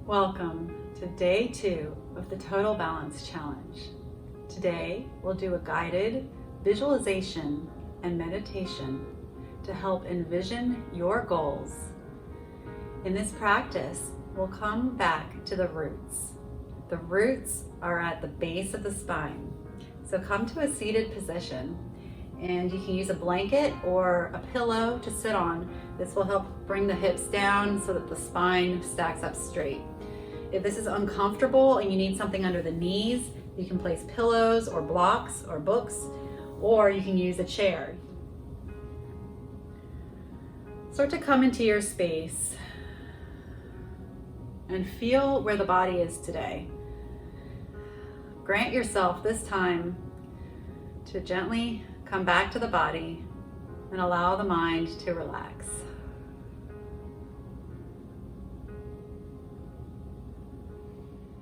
Welcome to day 2 of the Total Balance Challenge. Today, we'll do a guided visualization and meditation to help envision your goals. In this practice, we'll come back to the roots. The roots are at the base of the spine. So come to a seated position, and you can use a blanket or a pillow to sit on. This will help bring the hips down so that the spine stacks up straight. If this is uncomfortable and you need something under the knees, you can place pillows or blocks or books, or you can use a chair. Start to come into your space and feel where the body is today. Grant yourself this time to gently come back to the body and allow the mind to relax.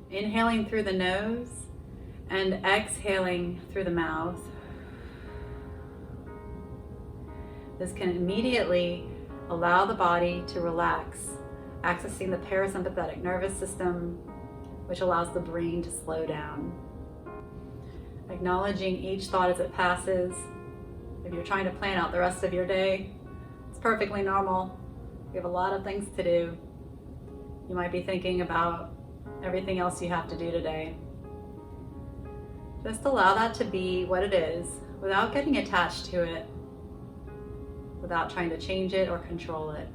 Inhaling through the nose and exhaling through the mouth. This can immediately allow the body to relax, accessing the parasympathetic nervous system, which allows the brain to slow down. Acknowledging each thought as it passes. If you're trying to plan out the rest of your day, it's perfectly normal. You have a lot of things to do. You might be thinking about everything else you have to do today. Just allow that to be what it is without getting attached to it, without trying to change it or control it.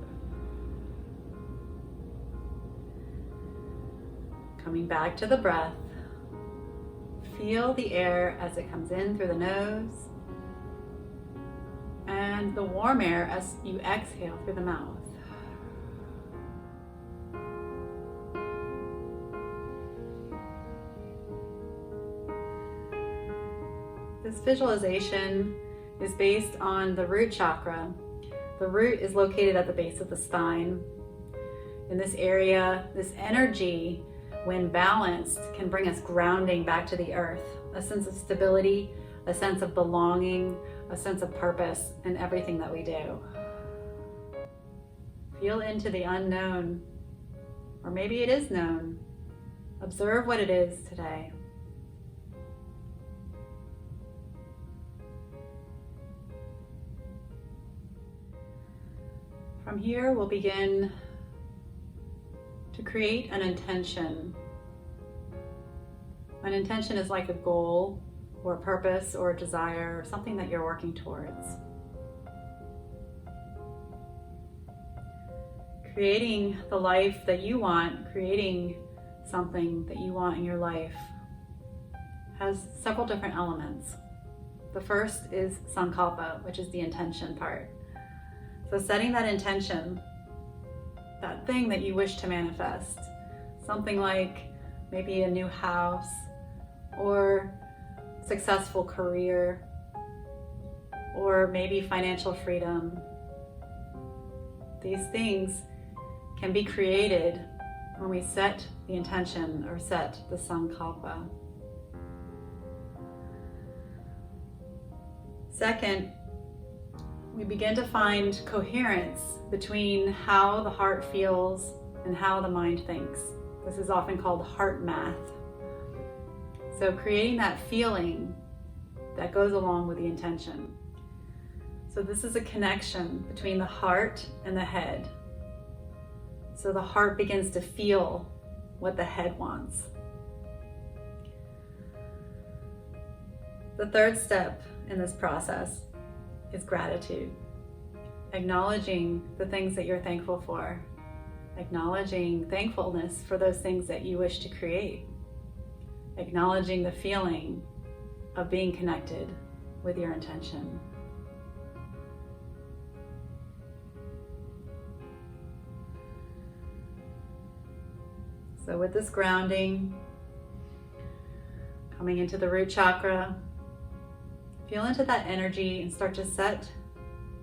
Coming back to the breath, feel the air as it comes in through the nose and the warm air as you exhale through the mouth. This visualization is based on the root chakra. The root is located at the base of the spine. In this area, this energy, when balanced, can bring us grounding back to the earth, a sense of stability, a sense of belonging, a sense of purpose in everything that we do. Feel into the unknown, or maybe it is known. Observe what it is today. From here, we'll begin to create an intention. An intention is like a goal or a purpose or a desire or something that you're working towards. Creating the life that you want, creating something that you want in your life has several different elements. The first is sankalpa, which is the intention part. So setting that intention, that thing that you wish to manifest, something like maybe a new house or successful career or maybe financial freedom. These things can be created when we set the intention or set the sankalpa. Second, we begin to find coherence between how the heart feels and how the mind thinks. This is often called heart math. So creating that feeling that goes along with the intention. So this is a connection between the heart and the head. So the heart begins to feel what the head wants. The third step in this process is gratitude. Acknowledging the things that you're thankful for. Acknowledging thankfulness for those things that you wish to create. Acknowledging the feeling of being connected with your intention. So with this grounding, coming into the root chakra, feel into that energy and start to set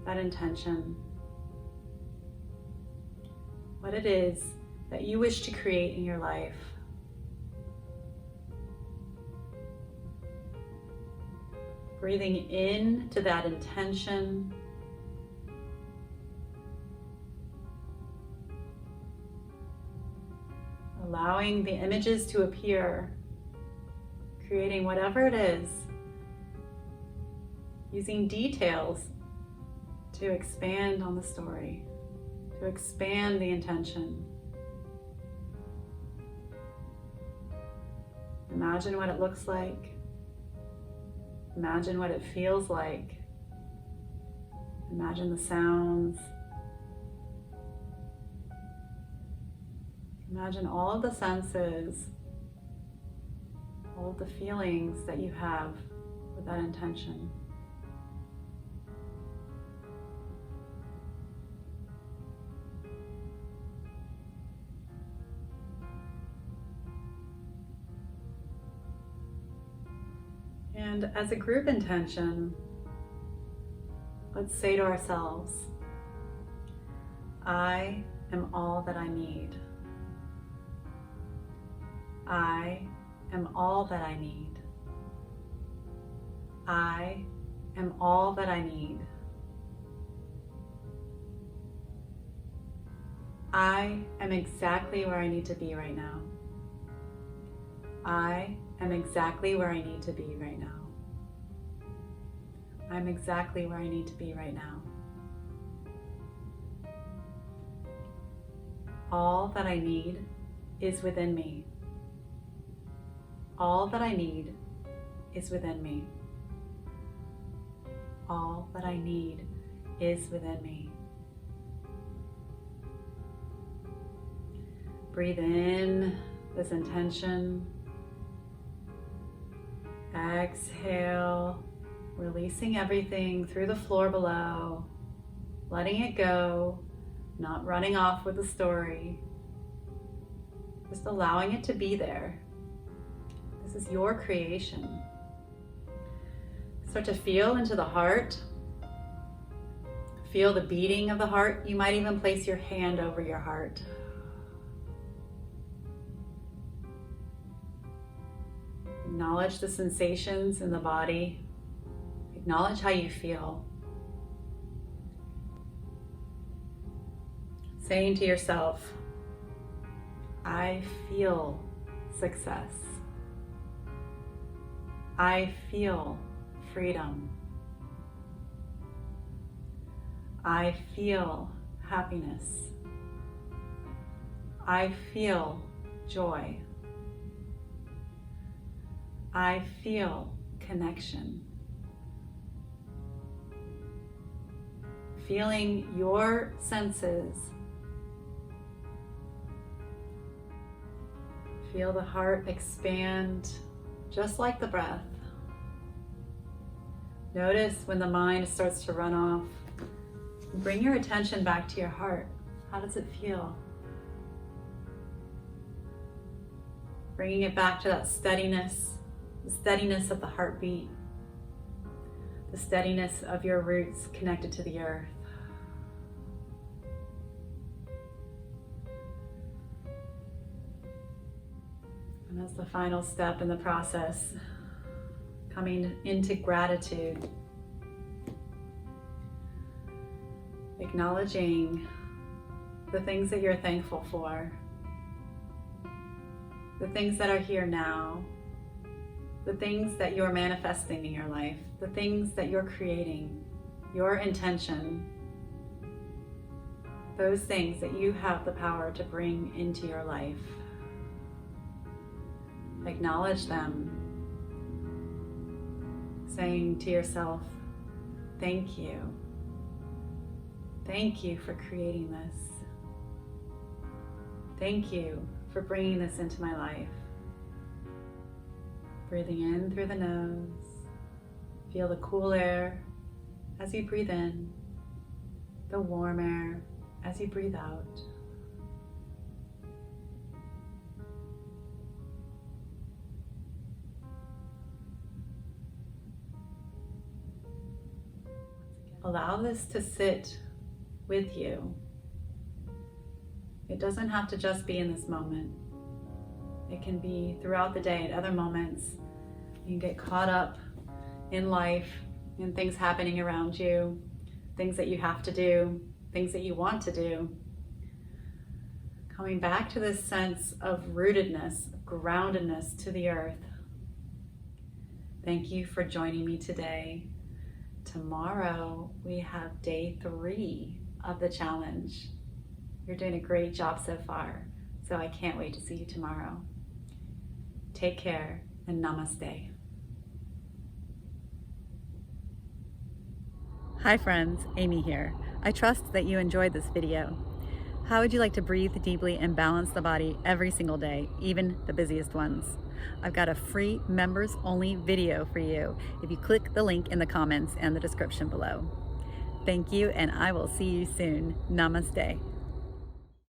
that intention. What it is that you wish to create in your life. Breathing in to that intention. allowing the images to appear, creating whatever it is, using details to expand on the story, to expand the intention. Imagine what it looks like. Imagine what it feels like. Imagine the sounds. Imagine all of the senses, all of the feelings that you have with that intention. And as a group intention, let's say to ourselves, I am all that I need. I am all that I need. I am all that I need. I am exactly where I need to be right now. I am exactly where I need to be right now. I'm exactly where I need to be right now. All that I need is within me. All that I need is within me. All that I need is within me. Breathe in this intention. Exhale, releasing everything through the floor below, letting it go, not running off with the story, just allowing it to be there. This is your creation. Start to feel into the heart. Feel the beating of the heart. You might even place your hand over your heart. Acknowledge the sensations in the body. Acknowledge how you feel. Saying to yourself, I feel success. I feel freedom. I feel happiness. I feel joy. I feel connection. Feeling your senses. Feel the heart expand just like the breath. Notice when the mind starts to run off. Bring your attention back to your heart. How does it feel? Bringing it back to that steadiness, the steadiness of the heartbeat, the steadiness of your roots connected to the earth. And as the final step in the process, coming into gratitude, acknowledging the things that you're thankful for, the things that are here now, the things that you're manifesting in your life, the things that you're creating, your intention, those things that you have the power to bring into your life. Acknowledge them, saying to yourself, thank you. Thank you for creating this. Thank you for bringing this into my life. Breathing in through the nose. Feel the cool air as you breathe in, the warm air as you breathe out. Allow this to sit with you. It doesn't have to just be in this moment. It can be throughout the day at other moments. You can get caught up in life, in things happening around you, things that you have to do, things that you want to do. Coming back to this sense of rootedness, groundedness to the earth. Thank you for joining me today. Tomorrow we have day 3 of the challenge. You're doing a great job so far, so I can't wait to see you tomorrow. Take care and namaste. Hi friends, Amy here. I trust that you enjoyed this video. How would you like to breathe deeply and balance the body every single day, even the busiest ones? I've got a free members only video for you if you click the link in the comments and the description below. Thank you, and I will see you soon. Namaste.